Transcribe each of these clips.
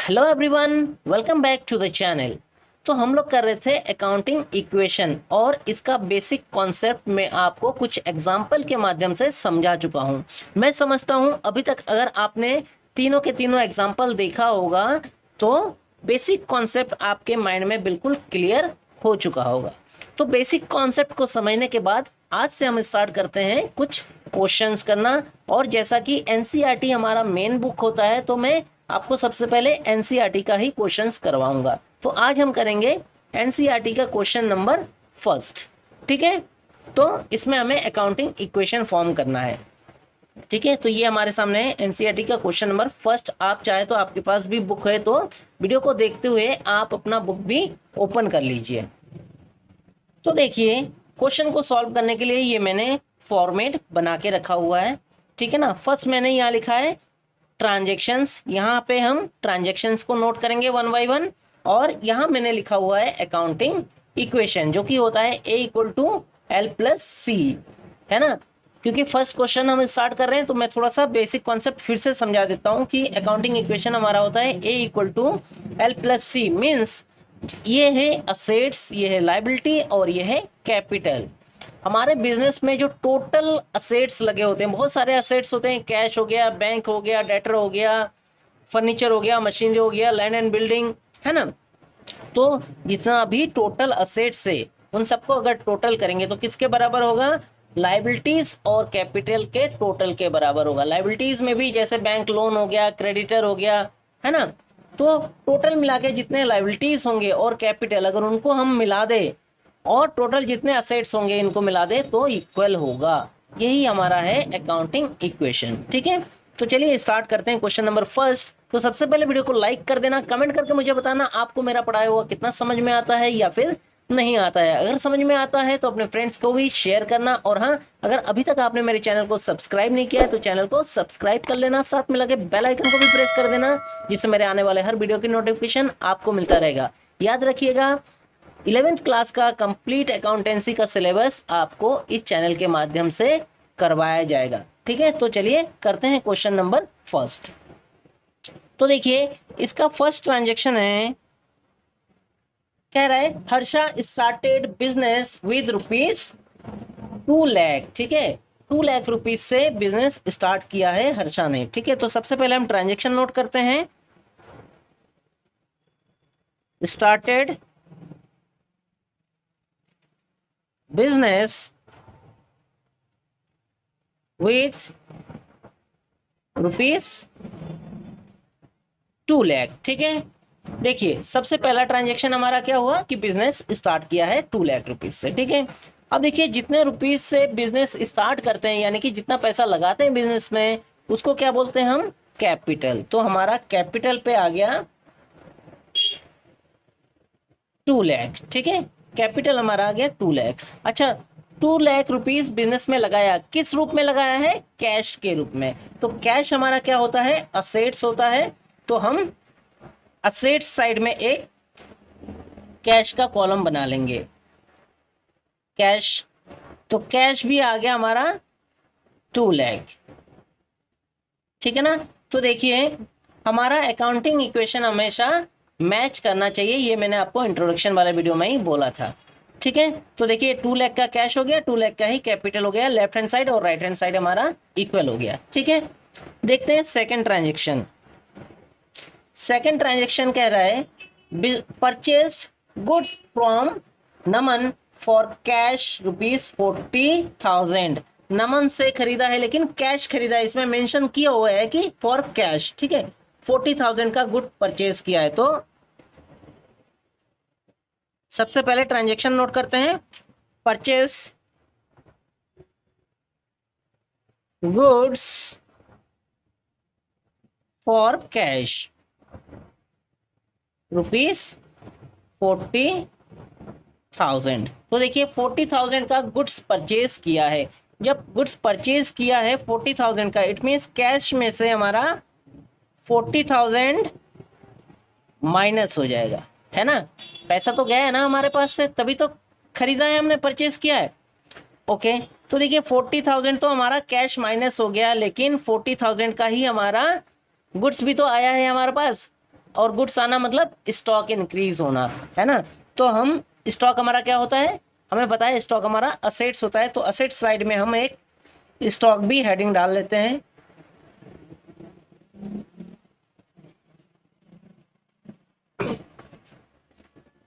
Hello everyone, welcome back to the channel. तो हम लोग कर रहे थे अकाउंटिंग इक्वेशन और इसका बेसिक कॉन्सेप्ट में आपको कुछ एग्जाम्पल के माध्यम से समझा चुका हूं। मैं समझता हूं अभी तक अगर आपने तीनों के तीनों एग्जाम्पल देखा होगा तो बेसिक कॉन्सेप्ट आपके माइंड में बिल्कुल क्लियर हो चुका होगा। तो बेसिक कॉन्सेप्ट को समझने के बाद आज से हम स्टार्ट करते हैं कुछ क्वेश्चंस करना। और जैसा कि एनसीईआरटी हमारा मेन बुक होता है तो मैं आपको सबसे पहले एनसीईआरटी का ही क्वेश्चंस करवाऊंगा। तो आज हम करेंगे एनसीईआरटी का क्वेश्चन नंबर फर्स्ट। ठीक है, तो इसमें हमें अकाउंटिंग इक्वेशन फॉर्म करना है। ठीक है, तो ये हमारे सामने है एनसीईआरटी का क्वेश्चन नंबर फर्स्ट। आप चाहे तो आपके पास भी बुक है तो वीडियो को देखते हुए आप अपना बुक भी ओपन कर लीजिए। तो देखिए, क्वेश्चन को सॉल्व करने के लिए ये मैंने फॉर्मेट बना के रखा हुआ है। ठीक है ना। फर्स्ट मैंने यहाँ लिखा है ट्रांजेक्शन्स। यहाँ पे हम ट्रांजेक्शन्स को नोट करेंगे वन बाई वन। और यहाँ मैंने लिखा हुआ है अकाउंटिंग इक्वेशन, जो कि होता है A equal to L plus C, है ना। क्योंकि फर्स्ट क्वेश्चन हम स्टार्ट कर रहे हैं तो मैं थोड़ा सा बेसिक कॉन्सेप्ट फिर से समझा देता हूँ कि अकाउंटिंग इक्वेशन हमारा होता है A equal to L plus C. Means ये है असेट्स, ये है लाइबिलिटी और ये है कैपिटल। हमारे बिजनेस में जो टोटल असेट्स लगे होते हैं, बहुत सारे असेट्स होते हैं। कैश हो गया, बैंक हो गया, डेटर हो गया, फर्नीचर हो गया, मशीनरी हो गया, लैंड एंड बिल्डिंग, है ना। तो जितना भी टोटल असेट्स है उन सबको अगर टोटल करेंगे तो किसके बराबर होगा? लाइबिलिटीज और कैपिटल के टोटल के बराबर होगा। लाइबिलिटीज में भी जैसे बैंक लोन हो गया, क्रेडिटर हो गया, है ना। तो टोटल मिला के जितने लाइबिलिटीज होंगे और कैपिटल अगर उनको हम मिला दे और टोटल जितने असेट्स होंगे इनको मिला दे तो इक्वल होगा। यही हमारा है अकाउंटिंग इक्वेशन। ठीक है, तो चलिए स्टार्ट करते हैं क्वेश्चन नंबर फर्स्ट। तो सबसे पहले वीडियो को लाइक कर देना, कमेंट करके मुझे बताना आपको मेरा पढ़ाया हुआ कितना समझ में आता है या फिर नहीं आता है। अगर समझ में आता है तो अपने फ्रेंड्स को भी शेयर करना। और हाँ, अगर अभी तक आपने मेरे चैनल को सब्सक्राइब नहीं किया है तो चैनल को सब्सक्राइब कर लेना, साथ में लगे बेल आइकन को भी प्रेस कर देना, जिससे मेरे आने वाले हर वीडियो की नोटिफिकेशन आपको मिलता रहेगा। याद रखिएगा, 11th क्लास का कंप्लीट अकाउंटेंसी का सिलेबस आपको इस चैनल के माध्यम से करवाया जाएगा। ठीक है, तो चलिए करते हैं क्वेश्चन नंबर फर्स्ट। तो देखिए, इसका फर्स्ट ट्रांजैक्शन है, कह रहा है Harsha started business with ₹2 lakh. ठीक है, 2 लाख रुपीज से बिजनेस स्टार्ट किया है हर्षा ने। ठीक है, तो सबसे पहले हम ट्रांजैक्शन नोट करते हैं। Started business with ₹2 lakh. ठीक है, देखिए सबसे पहला ट्रांजैक्शन हमारा क्या हुआ कि बिजनेस स्टार्ट किया है 2 लाख रुपीज से। ठीक है, अब देखिए जितने रुपीज से बिजनेस स्टार्ट करते हैं यानी कि जितना पैसा लगाते हैं बिजनेस में उसको क्या बोलते हैं हम? कैपिटल। तो हमारा कैपिटल पे आ गया 2 लाख। ठीक है, कैपिटल हमारा आ गया 2 लाख। अच्छा, 2 लाख रुपीज बिजनेस में लगाया, किस रूप में लगाया है? कैश के रूप में। तो कैश हमारा क्या होता है? असेट्स होता है। तो हम असेट्स साइड में एक कैश का कॉलम बना लेंगे, कैश। तो कैश भी आ गया हमारा 2 लाख। ठीक है ना। तो देखिए, हमारा अकाउंटिंग इक्वेशन हमेशा मैच करना चाहिए, ये मैंने आपको इंट्रोडक्शन वाले वीडियो में ही बोला था। ठीक है, तो देखिए 2 लाख का कैश हो गया, 2 लाख का ही कैपिटल हो गया। लेफ्ट हैंड साइड और राइट हैंड साइड हमारा इक्वल हो गया। ठीक है, देखते हैं सेकंड ट्रांजैक्शन। सेकंड ट्रांजैक्शन कह रहा है purchased goods from Naman for cash ₹40,000। नमन से खरीदा है लेकिन कैश खरीदा है, इसमें मेंशन किया हुआ है कि फॉर कैश। ठीक है, 40,000 का गुड परचेज किया है। तो सबसे पहले ट्रांजैक्शन नोट करते हैं। Purchase goods for cash ₹40,000। तो देखिए 40,000 का गुड्स परचेज किया है। जब गुड्स परचेज किया है 40,000 का, इट मीन्स कैश में से हमारा 40,000 माइनस हो जाएगा, है ना। पैसा तो गया है ना हमारे पास से, तभी तो खरीदा है हमने, परचेज किया है। ओके, तो देखिए 40,000 तो हमारा कैश माइनस हो गया, लेकिन 40,000 का ही हमारा गुड्स भी तो आया है हमारे पास। और गुड्स आना मतलब स्टॉक इंक्रीज होना, है ना। तो हम स्टॉक हमारा क्या होता है, हमें पता है स्टॉक हमारा असेट्स होता है, तो असेट साइड में हम एक स्टॉक भी हेडिंग डाल लेते हैं।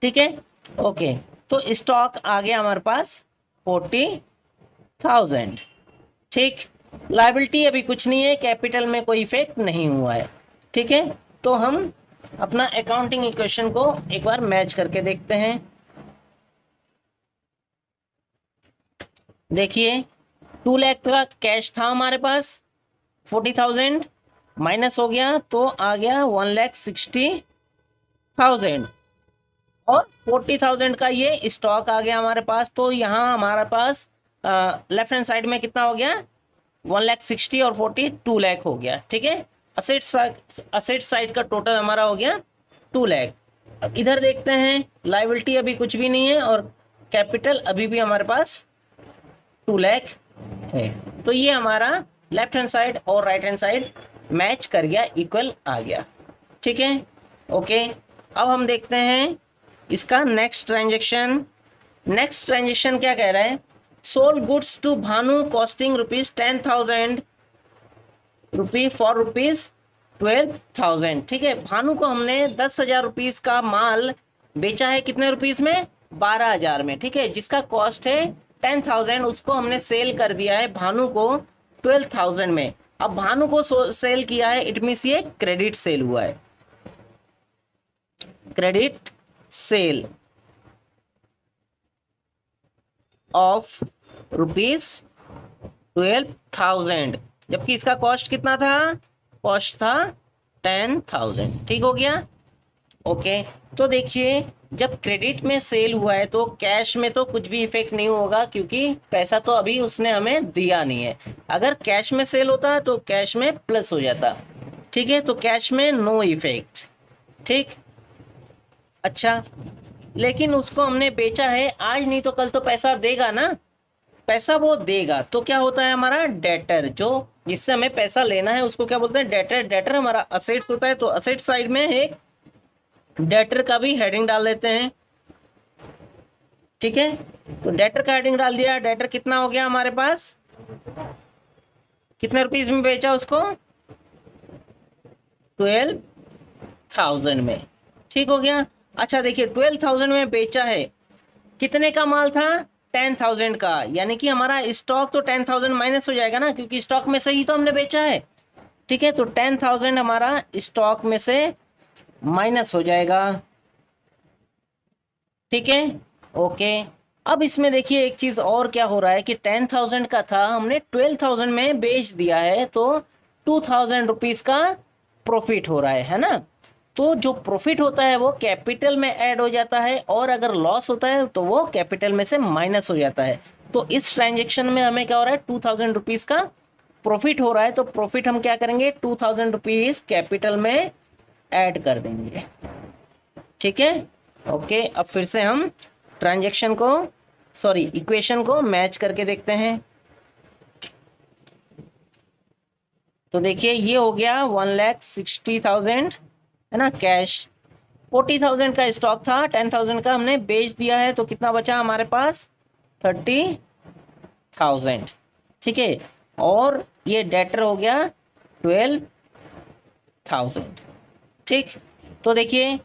ठीक है, ओके। तो स्टॉक आ गया हमारे पास 40,000। ठीक, लायबिलिटी अभी कुछ नहीं है, कैपिटल में कोई इफेक्ट नहीं हुआ है। ठीक है, तो हम अपना अकाउंटिंग इक्वेशन को एक बार मैच करके देखते हैं। देखिए 2 लाख का कैश था हमारे पास, 40,000 माइनस हो गया तो आ गया 1,60,000 और 40,000 का ये स्टॉक आ गया हमारे पास। तो यहाँ हमारे पास लेफ्ट हैंड साइड में कितना हो गया, 1,60,000 और 40 2 लाख हो गया। ठीक है, असेट साइड का टोटल हमारा हो गया 2 लाख। अब इधर देखते हैं, लायबिलिटी अभी कुछ भी नहीं है और कैपिटल अभी भी हमारे पास 2 लाख है। तो ये हमारा लेफ्ट हैंड साइड और राइट हैंड साइड मैच कर गया, इक्वल आ गया। ठीक है, ओके। अब हम देखते हैं इसका नेक्स्ट ट्रांजेक्शन। नेक्स्ट ट्रांजेक्शन क्या कह रहा है, sold goods to Bhanu costing ₹10,000 for ₹12,000। ठीक है, भानु को हमने 10,000 रुपीज का माल बेचा है, कितने रुपीस में, 12,000 में। ठीक है, जिसका कॉस्ट है 10,000, उसको हमने सेल कर दिया है भानु को 12,000 में। अब भानु को सेल किया है, इट मीन्स ये क्रेडिट सेल हुआ है, क्रेडिट सेल ऑफ ₹12,000, जबकि इसका कॉस्ट कितना था, कॉस्ट था 10,000। ठीक हो गया, ओके। तो देखिए जब क्रेडिट में सेल हुआ है तो कैश में तो कुछ भी इफेक्ट नहीं होगा, क्योंकि पैसा तो अभी उसने हमें दिया नहीं है। अगर कैश में सेल होता है तो कैश में प्लस हो जाता। ठीक है, तो कैश में नो इफेक्ट। ठीक, अच्छा, लेकिन उसको हमने बेचा है, आज नहीं तो कल तो पैसा देगा ना, पैसा वो देगा। तो क्या होता है हमारा डेटर, जो जिससे हमें पैसा लेना है उसको क्या बोलते हैं, डेटर। डेटर हमारा असेट्स होता है, तो असेट साइड में एक डेटर का भी हेडिंग डाल देते हैं। ठीक है, तो डेटर का हेडिंग डाल दिया। डेटर कितना हो गया हमारे पास, कितने रुपीस में बेचा उसको, 12,000 में। ठीक हो गया, अच्छा देखिए 12,000 में बेचा है, कितने का माल था, 10,000 का, यानी कि हमारा स्टॉक तो 10,000 माइनस हो जाएगा ना, क्योंकि स्टॉक में से ही तो हमने बेचा है। ठीक है, तो 10,000 हमारा स्टॉक में से माइनस हो जाएगा। ठीक है, ओके। अब इसमें देखिए एक चीज और क्या हो रहा है कि 10,000 का था, हमने 12,000 में बेच दिया है, तो 2,000 रुपीज का प्रॉफिट हो रहा है ना। तो जो प्रॉफिट होता है वो कैपिटल में ऐड हो जाता है, और अगर लॉस होता है तो वो कैपिटल में से माइनस हो जाता है। तो इस ट्रांजेक्शन में हमें क्या हो रहा है, 2,000 रुपीज का प्रॉफिट हो रहा है, तो प्रॉफिट हम क्या करेंगे, 2,000 रुपीज कैपिटल में ऐड कर देंगे। ठीक है, ओके। अब फिर से हम ट्रांजेक्शन को, सॉरी इक्वेशन को मैच करके देखते हैं। तो देखिए ये हो गया 1,60,000 है ना कैश, 40,000 का स्टॉक था, 10,000 का हमने बेच दिया है, तो कितना बचा हमारे पास, 30,000। ठीक है, और ये डेटर हो गया 12,000। ठीक, तो देखिए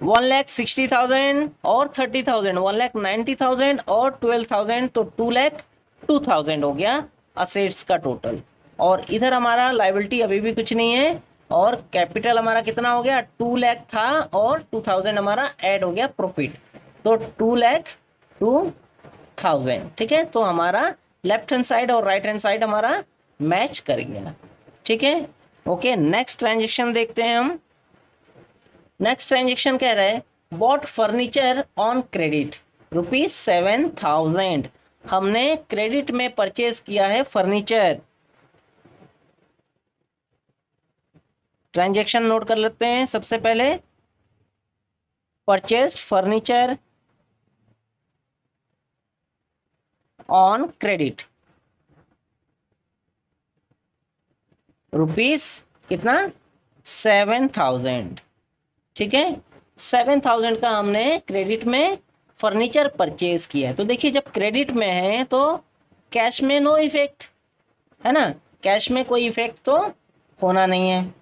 1,60,000 और 30,000, 1,90,000 और 12,000, तो 2,02,000 हो गया असेट्स का टोटल। और इधर हमारा लायबिलिटी अभी भी कुछ नहीं है, और कैपिटल हमारा कितना हो गया, 2 लाख था और 2,000 हमारा ऐड हो गया प्रॉफिट, तो 2,02,000। ठीक है, तो हमारा लेफ्ट हैंड साइड और राइट हैंड साइड हमारा मैच कर गया। ठीक है, ओके। नेक्स्ट ट्रांजेक्शन देखते हैं हम। नेक्स्ट ट्रांजेक्शन कह रहा है बॉट फर्नीचर ऑन क्रेडिट ₹7,000, हमने क्रेडिट में परचेज किया है फर्नीचर। ट्रांजेक्शन नोट कर लेते हैं। सबसे पहले purchased furniture on credit, rupees कितना, 7,000, ठीक है। 7,000 का हमने क्रेडिट में फर्नीचर परचेज किया है। तो देखिए जब क्रेडिट में है तो कैश में नो इफेक्ट, है ना, कैश में कोई इफेक्ट तो होना नहीं है,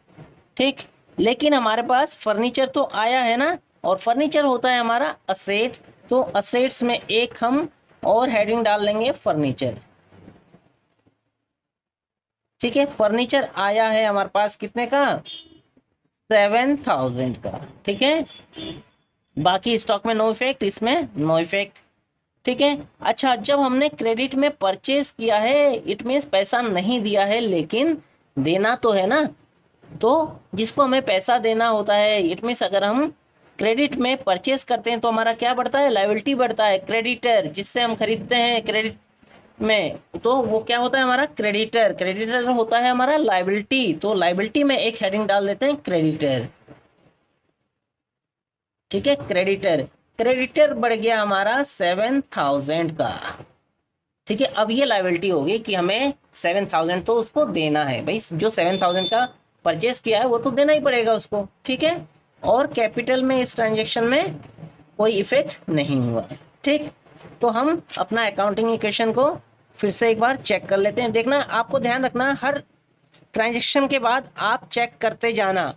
ठीक। लेकिन हमारे पास फर्नीचर तो आया है ना, और फर्नीचर होता है हमारा असेट, तो असेट्स में एक हम और हेडिंग डाल लेंगे फर्नीचर, ठीक है। फर्नीचर आया है हमारे पास कितने का, 7,000 का, ठीक है। बाकी स्टॉक में नो इफेक्ट, इसमें नो इफेक्ट, ठीक है। अच्छा, जब हमने क्रेडिट में परचेज किया है, इट मीन्स पैसा नहीं दिया है लेकिन देना तो है ना, तो जिसको हमें पैसा देना होता है, इट मीन्स अगर हम क्रेडिट में परचेज करते हैं तो हमारा क्या बढ़ता है, लायबिलिटी बढ़ता है। क्रेडिटर जिससे हम खरीदते हैं क्रेडिट में, तो वो क्या होता है हमारा क्रेडिटर, क्रेडिटर होता है हमारा लायबिलिटी, तो लायबिलिटी में एक हेडिंग डाल देते हैं क्रेडिटर, ठीक है। क्रेडिटर, क्रेडिटर बढ़ गया हमारा 7,000 का, ठीक है। अब ये लायबिलिटी होगी कि हमें 7,000 तो उसको देना है, भाई जो 7,000 का परचेस किया है वो तो देना ही पड़ेगा उसको, ठीक है। और कैपिटल में इस ट्रांजेक्शन में कोई इफेक्ट नहीं हुआ है, ठीक। तो हम अपना अकाउंटिंग इक्वेशन को फिर से एक बार चेक कर लेते हैं। देखना, आपको ध्यान रखना, हर ट्रांजेक्शन के बाद आप चेक करते जाना,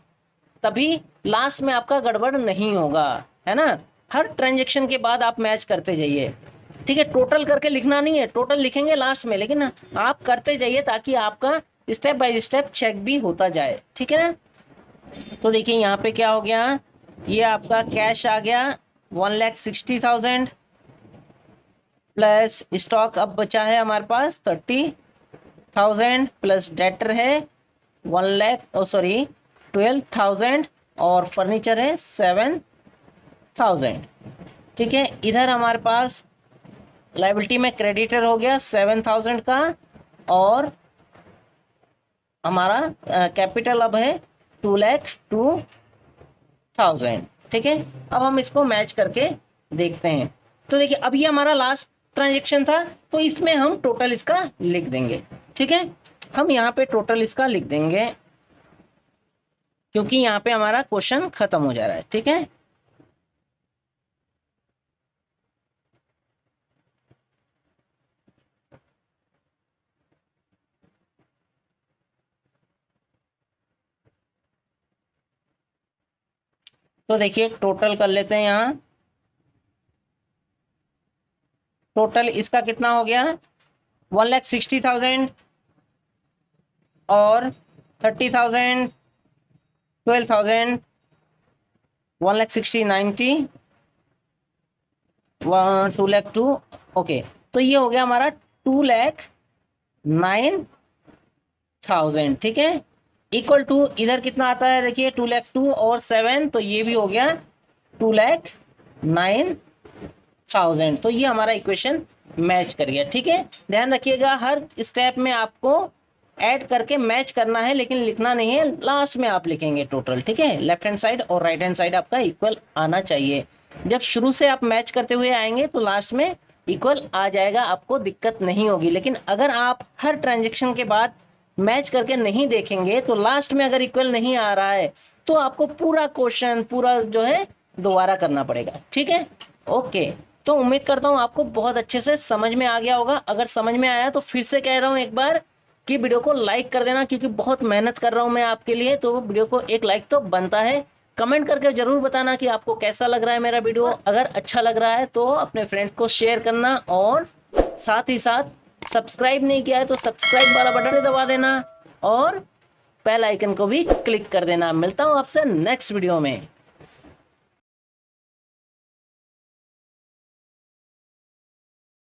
तभी लास्ट में आपका गड़बड़ नहीं होगा, है ना। हर ट्रांजेक्शन के बाद आप मैच करते जाइए, ठीक है। टोटल करके लिखना नहीं है, टोटल लिखेंगे लास्ट में, लेकिन आप करते जाइए ताकि आपका स्टेप बाय स्टेप चेक भी होता जाए, ठीक है ना। तो देखिए यहाँ पे क्या हो गया, ये आपका कैश आ गया 1,60,000 प्लस स्टॉक अब बचा है हमारे पास 30,000 प्लस डेटर है 12,000 और फर्नीचर है 7,000, ठीक है। इधर हमारे पास लायबिलिटी में क्रेडिटर हो गया 7,000 का, और हमारा कैपिटल अब है 2,02,000, ठीक है। अब हम इसको मैच करके देखते हैं। तो देखिए अब ये हमारा लास्ट ट्रांजेक्शन था, तो इसमें हम टोटल इसका लिख देंगे, ठीक है। हम यहाँ पे टोटल इसका लिख देंगे क्योंकि यहाँ पे हमारा क्वेश्चन खत्म हो जा रहा है, ठीक है। तो देखिए टोटल कर लेते हैं, यहाँ टोटल इसका कितना हो गया 1,60,000 और 30,000 12,000 1,60,000 90 2,02,000, ओके। तो ये हो गया हमारा 2,09,000, ठीक है। इक्वल टू इधर कितना आता है, देखिए 2,02,000 और 7, तो ये भी हो गया 2,09,000। तो ये हमारा इक्वेशन मैच कर गया, ठीक है। ध्यान रखिएगा हर स्टेप में आपको ऐड करके मैच करना है, लेकिन लिखना नहीं है, लास्ट में आप लिखेंगे टोटल, ठीक है। लेफ्ट हैंड साइड और राइट हैंड साइड आपका इक्वल आना चाहिए। जब शुरू से आप मैच करते हुए आएंगे तो लास्ट में इक्वल आ जाएगा, आपको दिक्कत नहीं होगी। लेकिन अगर आप हर ट्रांजेक्शन के बाद मैच करके नहीं देखेंगे तो लास्ट में अगर इक्वल नहीं आ रहा है तो आपको पूरा क्वेश्चन पूरा जो है दोबारा करना पड़ेगा, ठीक है। ओके, तो उम्मीद करता हूँ आपको बहुत अच्छे से समझ में आ गया होगा। अगर समझ में आया तो फिर से कह रहा हूँ एक बार कि वीडियो को लाइक कर देना, क्योंकि बहुत मेहनत कर रहा हूँ मैं आपके लिए, तो वीडियो को एक लाइक तो बनता है। कमेंट करके जरूर बताना कि आपको कैसा लग रहा है मेरा वीडियो। अगर अच्छा लग रहा है तो अपने फ्रेंड्स को शेयर करना, और साथ ही साथ सब्सक्राइब नहीं किया है तो सब्सक्राइब वाला बटन दबा देना और बेल आइकन को भी क्लिक कर देना। मिलता हूँ आपसे नेक्स्ट वीडियो में।